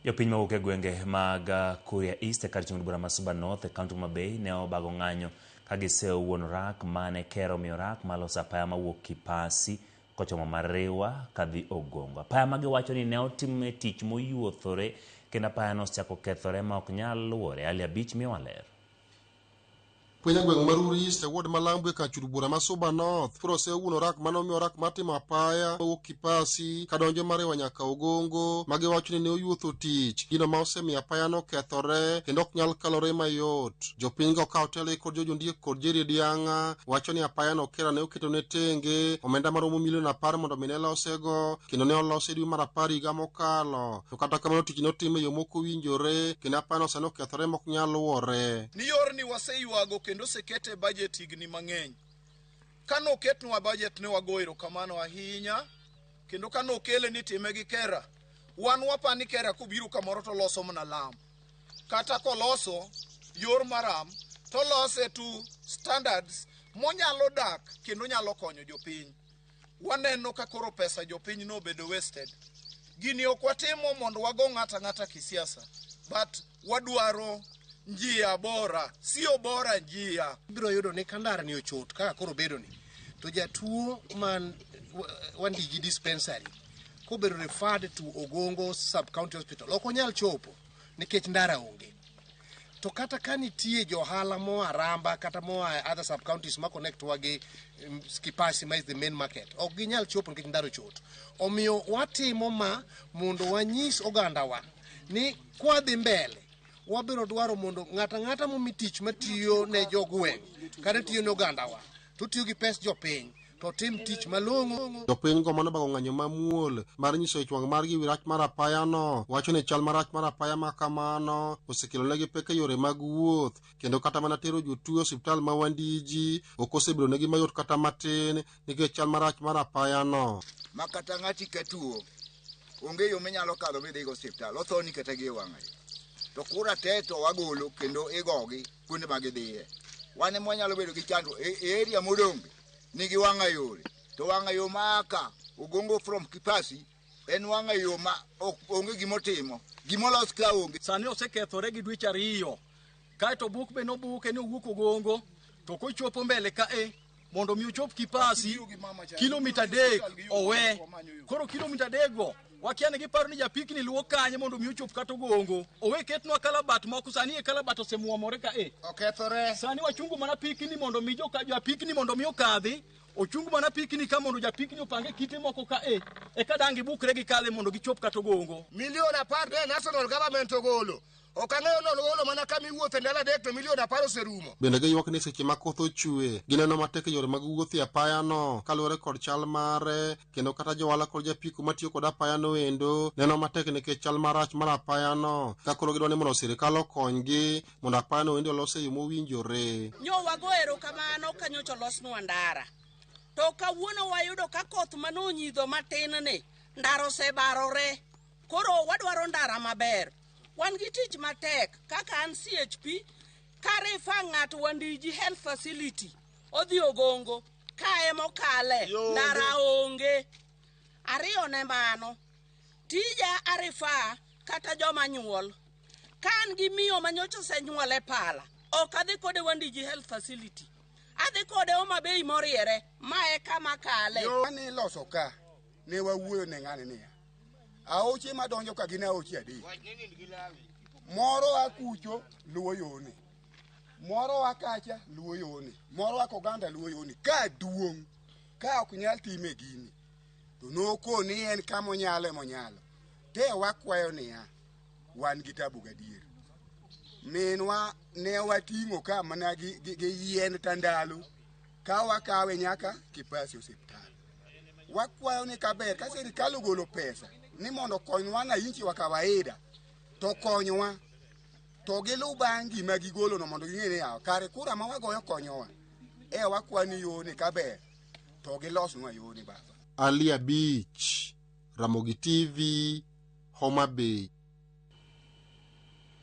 Jopiny mawuok e gwenge mag Kuria East kar chung' bura ma Suba North e kaunti ma Bay ne obago ng'anyo ka giseo wuon rak mane kero miyo rak maloso apaya mawuok Kipasi kochomo Mariwa kadhi Ogongo. Apaya ma giwacho ni ne otime tich moyuothore kendo apaya no osechako kethore ma ok nyal luore. Ali Abich miyowa ler. Pwenya gweng' mar East e ward malambwe ka churu bura ma Suba North puro se wuono rak mano miyo rak matimo apaya mawuok Kipasi kadonjo Mariwa nyaka Ogongo magi wacho ni ne oyuotho tich gino ma osemiyo apaya no kethore kendo ok nyal kalore mayot. Jopiny go ka otele kod jondiek kod Jeridianga wacho ni apaya no kera ne oketo ne tenge omenda maromo milion 10 mondo mine losego kendo ne olose dwe mar 10 higa mokalo to kata kamano tich notime yo moko winjore kendo apaya no sano kethore mok nyal luore. Ni yorni waseyuago kendo sekete budget higni mang'eny. Kano ketnwa budget ne wagoiro kamano ahinya kendo kano kele ni time gi kera. Wan wapani kera kubiro kamoro to loso mana lam. Kata koloso yor maram to lose to standards monyalo dak kendo nyalo konyo jopiny. Waneno ka koro pesa jopiny no bedo wasted. Gini ok watimo mondo wago ng'ata kisiasa, but wadwaro njia bora, sio bora njia. Biro yudo ni kandara ni ochot kaka koro bedo ni. To jatuo man wandigi dispensary ko bedo referred to Ogongo Sub County Hospital. Ok onyal chopo nikech ndara onge. To kata kanitie johala mo Aramba kata mo other sub counties ma connect wagi Kipasi ma is the main market. Ok ginyal chopo nikech ndara ochot. Omiyo watimo ma mondo wanyis oganda wa ni kwa dhi mbele wabiro dwaro mondo ng'ata momi tich matiyo ne jogweng' kata tiyo ne ogandawa to tiyo gi pes jopiny to tim tich malong'o. Jopiny go mano bago ng'anyo mamuol mar nyiso chwang' margi wi rach mar apaya no wacho ni chal marach mar apaya ma kamano osekelo negi pek e yore mag wuoth kendo kata mana tero jotuo osiptal ma Wandiji ok osebedo negi mayot kata matin nikech chal marach mar apaya no. Makata ng'ati katuo onge yo menyalo kadho midhigo osiptal othoni kata gi wang'ayo. To kura teto wagolo kendo igogi kuonde ma gidhiye. Wane mwanyalo bedo gi chando e area modonge nigi wang'ayore. To wang'ayo maka Ogongo from Kipasi en wang'ayo ma onge gimotimo. Gimolos ka onge. Sani osekethore gi dweche 2. Kaeto buk be nobuke ni owuok Ogongo to kochopo mbele ka mondo mi ochop Kipasi kilomita 3 owe. Koro kilomita 3 go wakiane gi paro ni japikni luwo kanye mondo mi ochop kata Ogongo. Owe ketnwa kalabat moko sani e kalabat osemuomore ka okethore. Sani wachungu mana pikni mondo mi japikni mondo mi okadhi. Ochungu mana pikni ka mondo japikni opange kite moko ka eka dangi bukre gi kale mondo gichop kata Ogongo. Milion 10 national government ogolo. Okang'eyo nolo mana kami wuothe ndala dek to milion 10 oserumo. Bende giywak ni seche ma koth ochwe gineno matek yore mag wuoth e apaya no kaluwore kod chal mare kendo kata johala kod japiko matiyo kod apaya no endo neno matek nikech chal marach mar apaya no ka koro gidwa ni mondo sirikal okonygi mondo apaya no endo olos e yo mowinjore. Nyo wagoero kamano ka nyocha olosnwa ndara. To kawuono wayudo ka koth manonyidho matin ni ndara osebarore. Koro wadwaro ndara maber. Wan gi tich matek kaka an CHP karifa ng'ato Wandiji Health Facility odhi Ogongo kae mokale ndara onge. Ariyo ne mano tija arifa kata joma nyuol kan gi miyo manyocha osenyuole pala ok adhi kode Wandiji Health Facility adhi kode Homa Bay moriere mae kama kale. Ni loso ka ne wawuoyo ne ng'ani niya aoche madonjo ka gina aoche adek. Moro akucho luwo yone. Moro akacha luwo yone. Moro akoganda luwo yone. Ka duong' ka ok nyal time gini. To noko ni en kama onyalo monyalo. Te wakwayo niya wan gi tabu gadier. Minwa ne wating'o ka mana gi yien tandalo. Ka wakawe nyaka Kipasi osiptal. Wakwayo ni kaber ka sirikal ogolo pesa ni mondo konywa na inchi wa kawaida to konywa to gilu bangi ma gigolo no mondo ging'e ni yaw kare kura ma wagoyo konyowa wakwani yone kaber to gilosnwa yone baba. Ali Abich, Ramogi TV, Homa Bay.